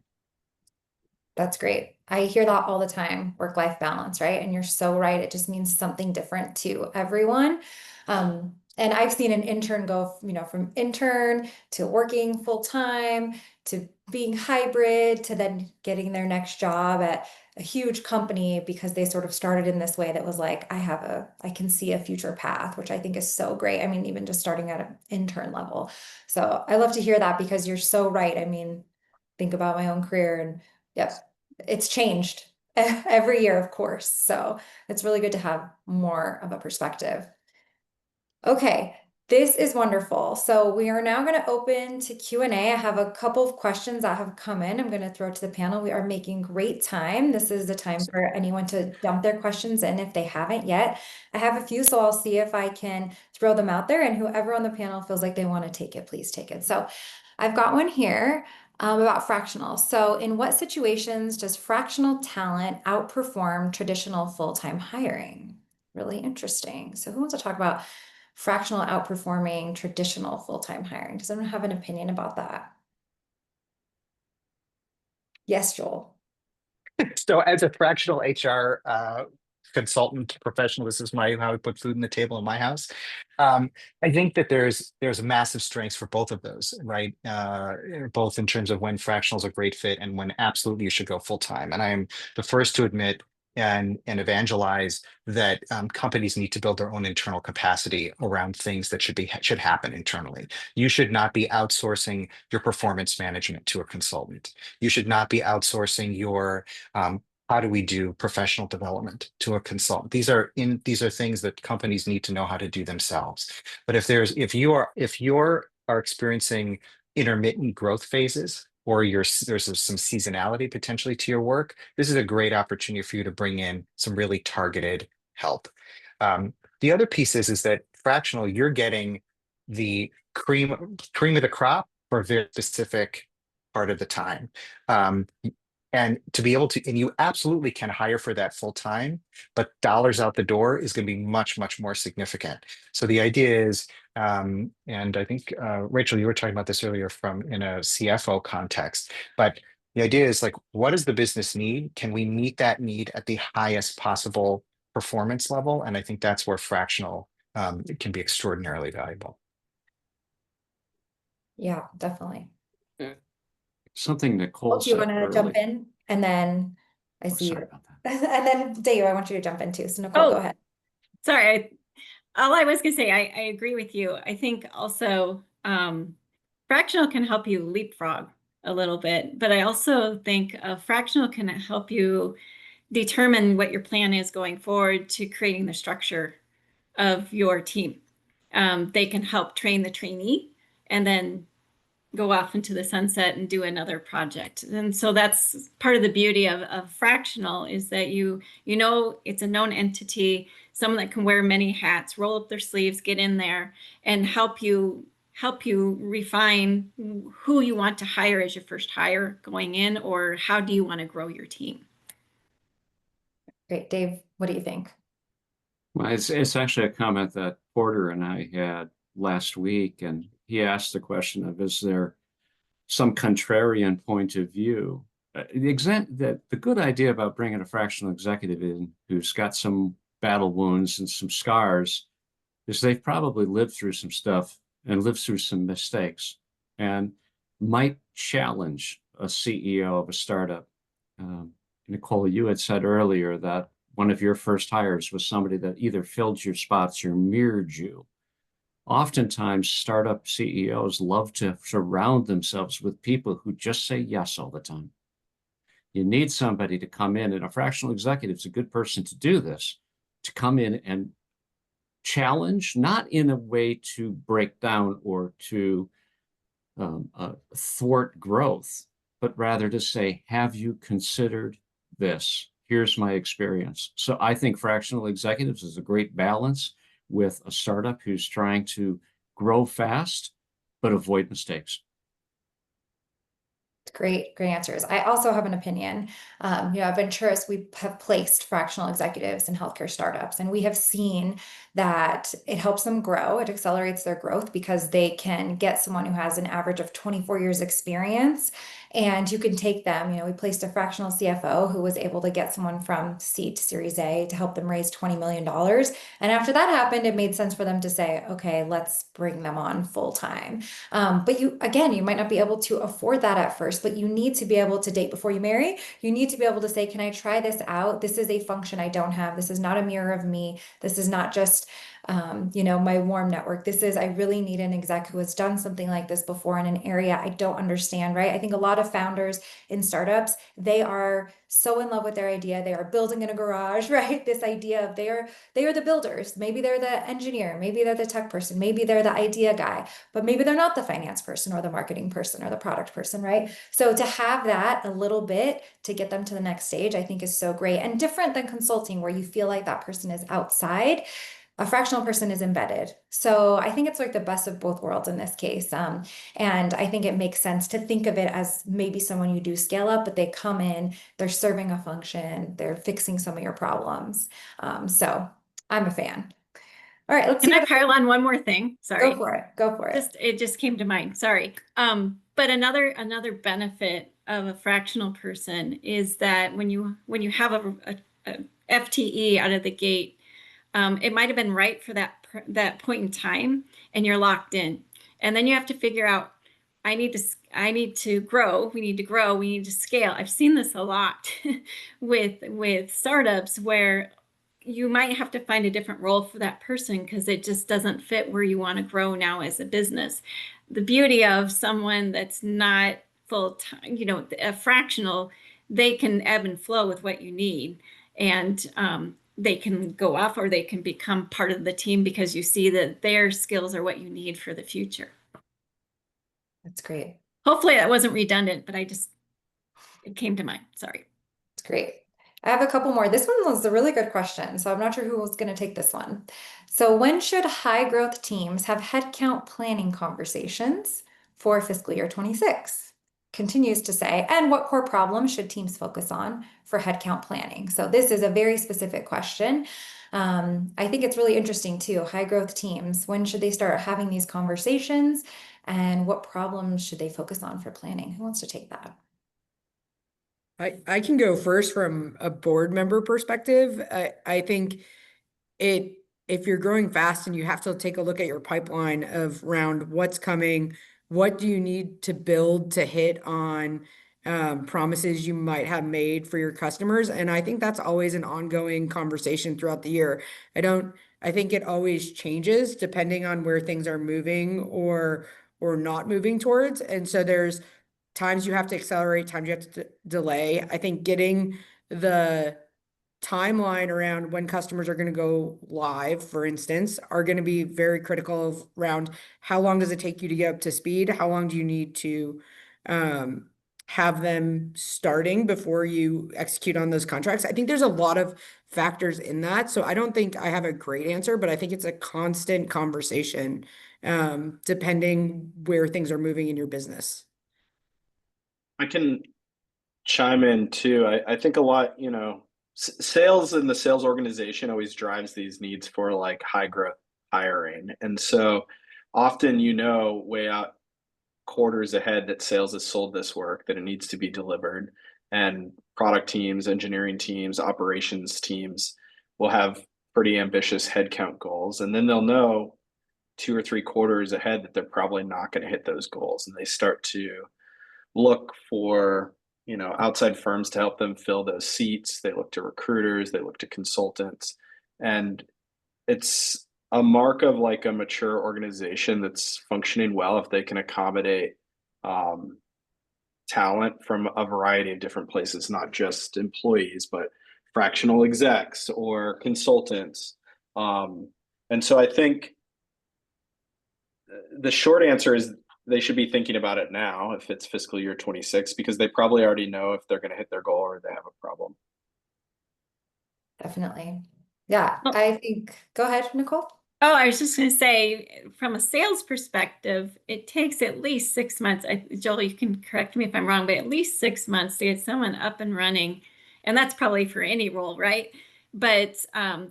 That's great. I hear that all the time, work-life balance, right? And you're so right. It just means something different to everyone. And I've seen an intern go, from intern to working full time to being hybrid to then getting their next job at a huge company because they sort of started in this way that was like, I can see a future path, which I think is so great. I mean, even just starting at an intern level. So I love to hear that because you're so right. I mean, think about my own career and yep, it's changed every year, of course. So it's really good to have more of a perspective. Okay, this is wonderful. So we are now going to open to Q&A. I have a couple of questions that have come in. I'm going to throw it to the panel. We are making great time. This is the time for anyone to dump their questions in if they haven't yet. I have a few, so I'll see if I can throw them out there, and whoever on the panel feels like they want to take it, please take it. So I've got one here about fractional. So in what situations does fractional talent outperform traditional full-time hiring? Really interesting. So who wants to talk about fractional outperforming traditional full-time hiring? Does anyone have an opinion about that? Yes, Joel. So as a fractional HR consultant professional, this is how I put food on the table in my house. I think that there's massive strengths for both of those, right? Both in terms of when fractional is a great fit and when absolutely you should go full time. And I am the first to admit and evangelize that companies need to build their own internal capacity around things that should happen internally. You should not be outsourcing your performance management to a consultant. You should not be outsourcing your how do we do professional development to a consultant. These are things that companies need to know how to do themselves. But if you are experiencing intermittent growth phases, or there's some seasonality potentially to your work, this is a great opportunity for you to bring in some really targeted help. The other piece is that fractional, you're getting the cream of the crop for a very specific part of the time. And to be able to, and you absolutely can hire for that full time, but dollars out the door is going to be much, much more significant. So the idea is, and I think Rachel, you were talking about this earlier in a CFO context, but the idea is like, what does the business need? Can we meet that need at the highest possible performance level? And I think that's where fractional can be extraordinarily valuable. Yeah, definitely. Something Nicole Do you said want to earlier. jump in? And then I see Sorry you. about that. And then Dave, I want you to jump in too. So Nicole, go ahead. Sorry. All I was going to say, I agree with you. I think also fractional can help you leapfrog a little bit, but I also think fractional can help you determine what your plan is going forward to creating the structure of your team. They can help train the trainee and then go off into the sunset and do another project. And so that's part of the beauty of fractional, is that you know it's a known entity, someone that can wear many hats, roll up their sleeves, get in there and help you refine who you want to hire as your first hire going in, or how do you want to grow your team. Great. Dave, what do you think? Well, it's actually a comment that Porter and I had last week, and he asked the question of, is there some contrarian point of view? The good idea about bringing a fractional executive in who's got some battle wounds and some scars is they've probably lived through some stuff and lived through some mistakes and might challenge a CEO of a startup. Nicole, you had said earlier that one of your first hires was somebody that either filled your spots or mirrored you. Oftentimes, startup CEOs love to surround themselves with people who just say yes all the time. You need somebody to come in, and a fractional executive is a good person to do this, to come in and challenge, not in a way to break down or to thwart growth, but rather to say, have you considered this? Here's my experience. So I think fractional executives is a great balance with a startup who's trying to grow fast, but avoid mistakes. Great answers. I also have an opinion. At Venturous, we have placed fractional executives in healthcare startups, and we have seen that it helps them grow. It accelerates their growth because they can get someone who has an average of 24 years experience, and you can take them. We placed a fractional CFO who was able to get someone from seed to Series A to help them raise $20 million. And after that happened, it made sense for them to say, okay, let's bring them on full time. But you might not be able to afford that at first, but you need to be able to date before you marry. You need to be able to say, can I try this out? This is a function I don't have. This is not a mirror of me. This is not just, my warm network. I really need an exec who has done something like this before in an area I don't understand, right? I think a lot of founders in startups, they are so in love with their idea. They are building in a garage, right? This idea of they are the builders. Maybe they're the engineer. Maybe they're the tech person. Maybe they're the idea guy, but maybe they're not the finance person or the marketing person or the product person, right? So to have that a little bit to get them to the next stage, I think is so great and different than consulting where you feel like that person is outside. A fractional person is embedded. So I think it's like the best of both worlds in this case. And I think it makes sense to think of it as maybe someone you do scale up, but they come in, they're serving a function, they're fixing some of your problems. So I'm a fan. All right, let's see Can I what, pile on one more thing? Sorry. go for it. Go for it. It just came to mind. Sorry. But another benefit of a fractional person is that when you have a FTE out of the gate, it might have been right for that point in time, and you're locked in. And then you have to figure out, I need to grow. We need to grow. We need to scale. I've seen this a lot with startups where you might have to find a different role for that person because it just doesn't fit where you want to grow now as a business. The beauty of someone that's not full time, a fractional, they can ebb and flow with what you need. And they can go off or they can become part of the team because you see that their skills are what you need for the future. That's great. Hopefully that wasn't redundant, but it came to mind. Sorry. It's great. I have a couple more. This one was a really good question, so I'm not sure who was going to take this one. So when should high growth teams have headcount planning conversations for fiscal year 26? Continues to say, and what core problems should teams focus on for headcount planning? So this is a very specific question. I think it's really interesting too. High growth teams, when should they start having these conversations, and what problems should they focus on for planning? Who wants to take that? I can go first from a board member perspective. I think if you're growing fast and you have to take a look at your pipeline of round what's coming, what do you need to build to hit on promises you might have made for your customers. And I think that's always an ongoing conversation throughout the year. I think it always changes depending on where things are moving or not moving towards. And so there's times you have to accelerate, times you have to delay. I think getting the timeline around when customers are going to go live, for instance, are going to be very critical of around how long does it take you to get up to speed? How long do you need to have them starting before you execute on those contracts? I think there's a lot of factors in that. So I don't think I have a great answer, but I think it's a constant conversation depending where things are moving in your business. I can chime in too. I think a lot, sales and the sales organization always drives these needs for like high growth hiring. And so often, way out quarters ahead that sales has sold this work, that it needs to be delivered. And product teams, engineering teams, operations teams will have pretty ambitious headcount goals. And then they'll know 2 or 3 quarters ahead that they're probably not going to hit those goals. And they start to look for outside firms to help them fill those seats. They look to recruiters, they look to consultants, and it's a mark of like a mature organization that's functioning well if they can accommodate talent from a variety of different places, not just employees, but fractional execs or consultants. And so I think the short answer is they should be thinking about it now if it's fiscal year 26, because they probably already know if they're going to hit their goal or they have a problem. Definitely. Yeah, Oh. I think, go ahead, Nicole. Oh, I was just going to say, from a sales perspective, it takes at least 6 months. Joel, you can correct me if I'm wrong, but at least 6 months to get someone up and running. And that's probably for any role, right? But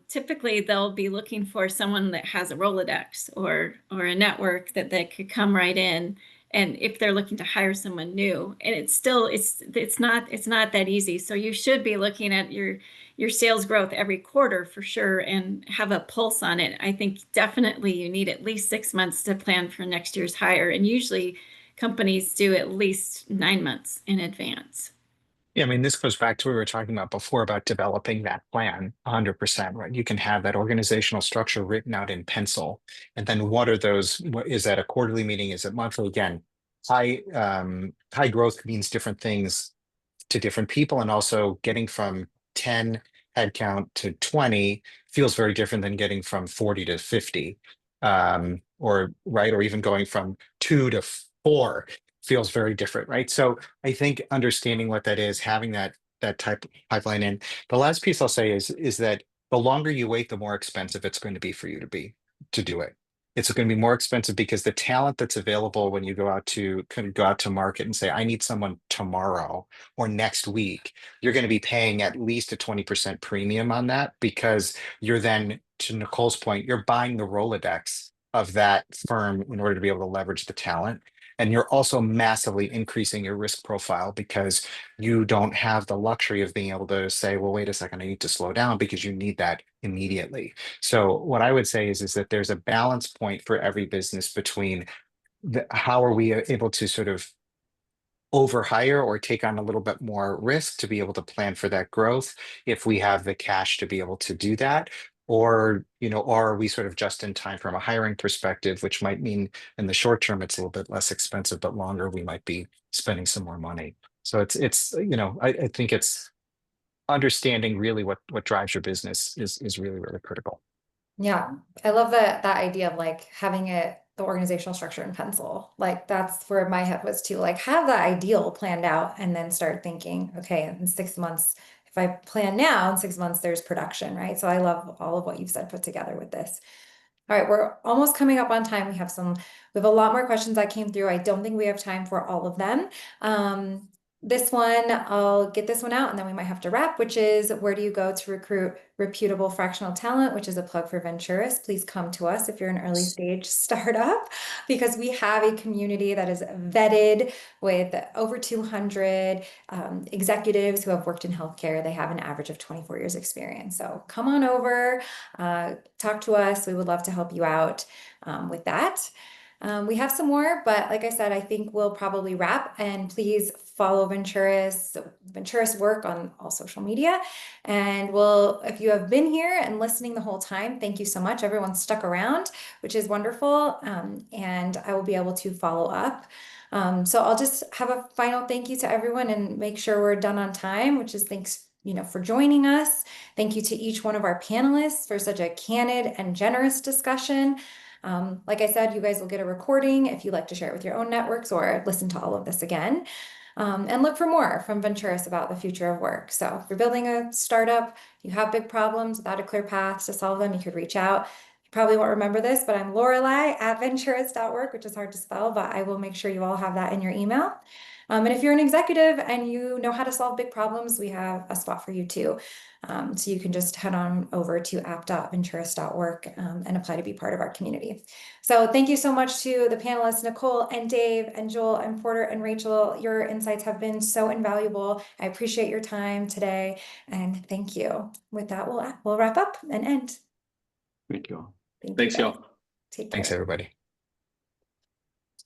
typically they'll be looking for someone that has a Rolodex or a network that could come right in. And if they're looking to hire someone new, and it's not that easy. So you should be looking at your sales growth every quarter for sure and have a pulse on it. I think definitely you need at least 6 months to plan for next year's hire. And usually companies do at least 9 months in advance. Yeah, I mean, this goes back to what we were talking about before about developing that plan 100%, right? You can have that organizational structure written out in pencil. And then what are those? Is that a quarterly meeting? Is it monthly? Again, high growth means different things to different people. And also getting from 10 headcount to 20 feels very different than getting from 40 to 50. Or even going from 2 to 4 feels very different, right? So I think understanding what that is, having that type of pipeline in. The last piece I'll say is that the longer you wait, the more expensive it's going to be for you to do it. It's going to be more expensive because the talent that's available when you go out to market and say, I need someone tomorrow or next week, you're going to be paying at least a 20% premium on that because you're then to Nicole's point, you're buying the Rolodex of that firm in order to be able to leverage the talent. And you're also massively increasing your risk profile because you don't have the luxury of being able to say, well, wait a second, I need to slow down, because you need that immediately. So what I would say is that there's a balance point for every business between how are we able to sort of overhire or take on a little bit more risk to be able to plan for that growth if we have the cash to be able to do that, or or are we sort of just in time from a hiring perspective, which might mean in the short term it's a little bit less expensive, but longer we might be spending some more money. So it's I think it's understanding really what drives your business is really, really critical. Yeah, I love that idea of like having the organizational structure in pencil. Like that's where my head was too. Like have the ideal planned out and then start thinking, okay, in 6 months, if I plan now, in 6 months there's production, right? So I love all of what you've said put together with this. All right, we're almost coming up on time. We have a lot more questions that came through. I don't think we have time for all of them. This one, I'll get this one out and then we might have to wrap, which is where do you go to recruit reputable fractional talent, which is a plug for Venturous. Please come to us if you're an early stage startup, because we have a community that is vetted with over 200 executives who have worked in healthcare. They have an average of 24 years experience. So come on over, talk to us. We would love to help you out with that. We have some more, but like I said, I think we'll probably wrap, and please follow Venturous work on all social media. And if you have been here and listening the whole time, thank you so much. Everyone stuck around, which is wonderful. And I will be able to follow up. So I'll just have a final thank you to everyone and make sure we're done on time, which is thanks for joining us. Thank you to each one of our panelists for such a candid and generous discussion. Like I said, you guys will get a recording if you'd like to share it with your own networks or listen to all of this again. And look for more from Venturous about the future of work. So if you're building a startup, you have big problems without a clear path to solve them, you could reach out. You probably won't remember this, but I'm Lorelei at venturous.org, which is hard to spell, but I will make sure you all have that in your email. And if you're an executive and you know how to solve big problems, we have a spot for you too. So you can just head on over to app.venturous.org and apply to be part of our community. So thank you so much to the panelists, Nicole and Dave and Joel and Porter and Rachel. Your insights have been so invaluable. I appreciate your time today, and thank you. With that, we'll wrap up and end. Thank you all. Thanks, y'all. Take care. Thanks, everybody.